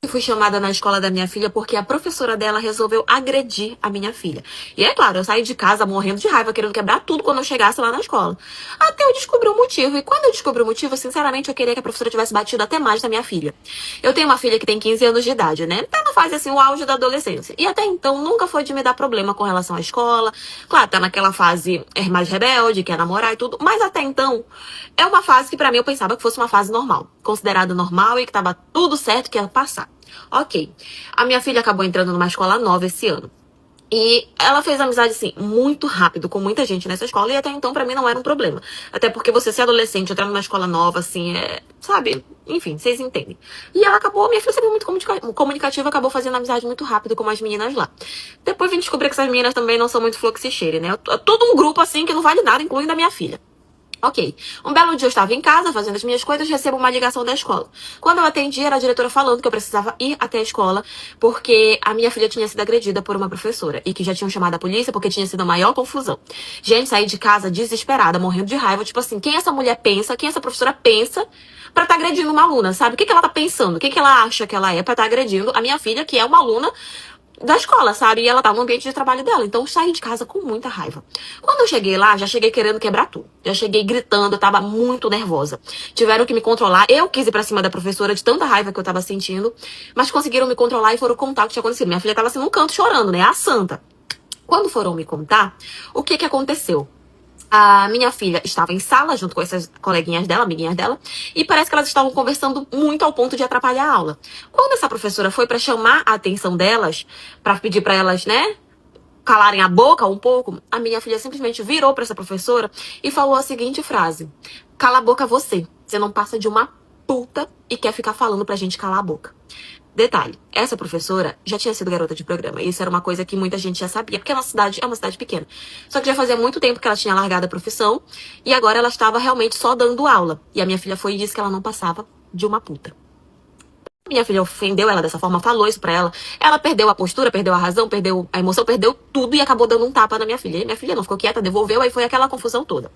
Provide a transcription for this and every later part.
Eu fui chamada na escola da minha filha porque a professora dela resolveu agredir a minha filha. E é claro, eu saí de casa morrendo de raiva, querendo quebrar tudo quando eu chegasse lá na escola. Até eu descobri o motivo. E quando eu descobri o motivo, sinceramente, eu queria que a professora tivesse batido até mais na minha filha. Eu tenho uma filha que tem 15 anos de idade, né? Tá na fase, assim, o auge da adolescência. E até então, nunca foi de me dar problema com relação à escola. Claro, tá naquela fase mais rebelde, quer namorar e tudo. Mas até então, é uma fase que pra mim eu pensava que fosse uma fase normal. Considerada normal e que tava tudo certo, que ia passar. Ok. A minha filha acabou entrando numa escola nova esse ano. E ela fez amizade, assim, muito rápido com muita gente nessa escola. E até então, pra mim, não era um problema. Até porque você ser adolescente, entrar numa escola nova, assim, sabe? Enfim, vocês entendem. E ela acabou, minha filha sempre muito comunicativa, acabou fazendo amizade muito rápido com as meninas lá. Depois vim descobrir que essas meninas também não são muito fluxicheire, né? Todo um grupo, assim, que não vale nada, incluindo a minha filha. Ok. Um belo dia eu estava em casa, fazendo as minhas coisas, recebo uma ligação da escola. Quando eu atendi, era a diretora falando que eu precisava ir até a escola, porque a minha filha tinha sido agredida por uma professora, e que já tinham chamado a polícia porque tinha sido a maior confusão. Gente, saí de casa desesperada, morrendo de raiva, tipo assim, quem essa mulher pensa, quem essa professora pensa pra estar agredindo uma aluna, sabe? O que ela tá pensando? O que ela acha que ela é pra estar agredindo a minha filha, que é uma aluna da escola, sabe? E ela tá no ambiente de trabalho dela. Então eu saí de casa com muita raiva. Quando eu cheguei lá, já cheguei querendo quebrar tudo. Já cheguei gritando, eu tava muito nervosa. Tiveram que me controlar. Eu quis ir pra cima da professora de tanta raiva que eu tava sentindo. Mas conseguiram me controlar e foram contar o que tinha acontecido. Minha filha tava assim num canto chorando, né? A santa. Quando foram me contar, o que aconteceu? A minha filha estava em sala junto com essas coleguinhas dela, amiguinhas dela, e parece que elas estavam conversando muito ao ponto de atrapalhar a aula. Quando essa professora foi para chamar a atenção delas, para pedir para elas, né, calarem a boca um pouco, a minha filha simplesmente virou para essa professora e falou a seguinte frase: "Cala a boca você. Você não passa de uma puta e quer ficar falando pra gente calar a boca." Detalhe, essa professora já tinha sido garota de programa. E isso era uma coisa que muita gente já sabia, porque a nossa cidade é uma cidade pequena. Só que já fazia muito tempo que ela tinha largado a profissão e agora ela estava realmente só dando aula. E a minha filha foi e disse que ela não passava de uma puta. Minha filha ofendeu ela dessa forma, falou isso pra ela. Ela perdeu a postura, perdeu a razão, perdeu a emoção, perdeu tudo e acabou dando um tapa na minha filha. E minha filha não ficou quieta, devolveu, aí foi aquela confusão toda.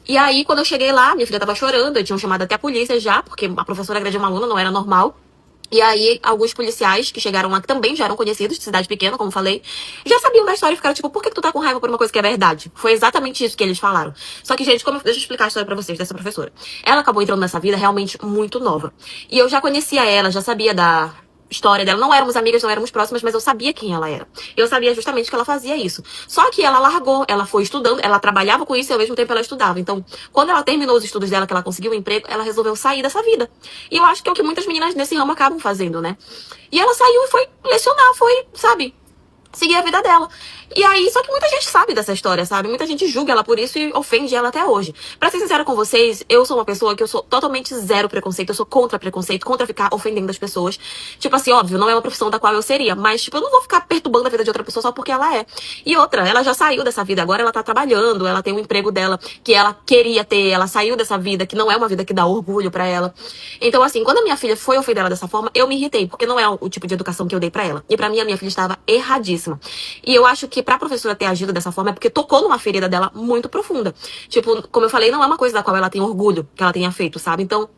E aí, quando eu cheguei lá, minha filha tava chorando, eu tinha chamado até a polícia já, porque a professora agrediu uma aluna, não era normal. E aí, alguns policiais que chegaram lá, que também já eram conhecidos de cidade pequena, como falei, já sabiam da história e ficaram tipo, por que tu tá com raiva por uma coisa que é verdade? Foi exatamente isso que eles falaram. Só que, gente, deixa eu explicar a história pra vocês dessa professora. Ela acabou entrando nessa vida realmente muito nova. E eu já conhecia ela, já sabia da história dela. Não éramos amigas, não éramos próximas, mas eu sabia quem ela era. Eu sabia justamente que ela fazia isso. Só que ela largou, ela foi estudando, ela trabalhava com isso e ao mesmo tempo ela estudava. Então, quando ela terminou os estudos dela, que ela conseguiu um emprego, ela resolveu sair dessa vida. E eu acho que é o que muitas meninas nesse ramo acabam fazendo, né? E ela saiu e foi lecionar, foi, sabe, seguir a vida dela. E aí, só que muita gente sabe dessa história, sabe? Muita gente julga ela por isso e ofende ela até hoje. Pra ser sincera com vocês, eu sou uma pessoa que eu sou totalmente zero preconceito. Eu sou contra preconceito, contra ficar ofendendo as pessoas. Tipo assim, óbvio, não é uma profissão da qual eu seria. Mas, tipo, eu não vou ficar perturbando a vida de outra pessoa só porque ela é. E outra, ela já saiu dessa vida. Agora ela tá trabalhando, ela tem um emprego dela que ela queria ter. Ela saiu dessa vida, que não é uma vida que dá orgulho pra ela. Então, assim, quando a minha filha foi ofender ela dessa forma, eu me irritei. Porque não é o tipo de educação que eu dei pra ela. E pra mim, a minha filha estava erradíssima. E eu acho que pra professora ter agido dessa forma é porque tocou numa ferida dela muito profunda. Tipo, como eu falei, não é uma coisa da qual ela tem orgulho que ela tenha feito, sabe? Então,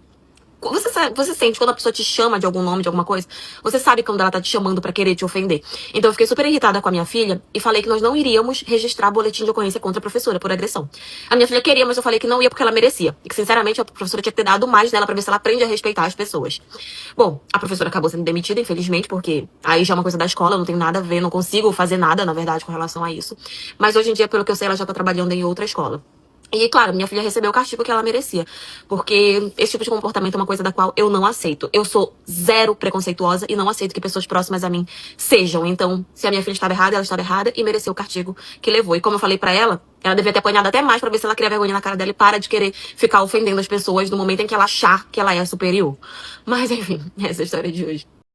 você sente quando a pessoa te chama de algum nome, de alguma coisa, você sabe quando ela tá te chamando pra querer te ofender. Então eu fiquei super irritada com a minha filha e falei que nós não iríamos registrar boletim de ocorrência contra a professora por agressão. A minha filha queria, mas eu falei que não ia porque ela merecia. E que, sinceramente, a professora tinha que ter dado mais nela pra ver se ela aprende a respeitar as pessoas. Bom, a professora acabou sendo demitida, infelizmente, porque aí já é uma coisa da escola, não tem nada a ver, não consigo fazer nada, na verdade, com relação a isso. Mas hoje em dia, pelo que eu sei, ela já tá trabalhando em outra escola. E, claro, minha filha recebeu o castigo que ela merecia. Porque esse tipo de comportamento é uma coisa da qual eu não aceito. Eu sou zero preconceituosa e não aceito que pessoas próximas a mim sejam. Então, se a minha filha estava errada, ela estava errada e mereceu o castigo que levou. E como eu falei pra ela devia ter apanhado até mais pra ver se ela cria vergonha na cara dela e para de querer ficar ofendendo as pessoas no momento em que ela achar que ela é superior. Mas, enfim, essa é a história de hoje.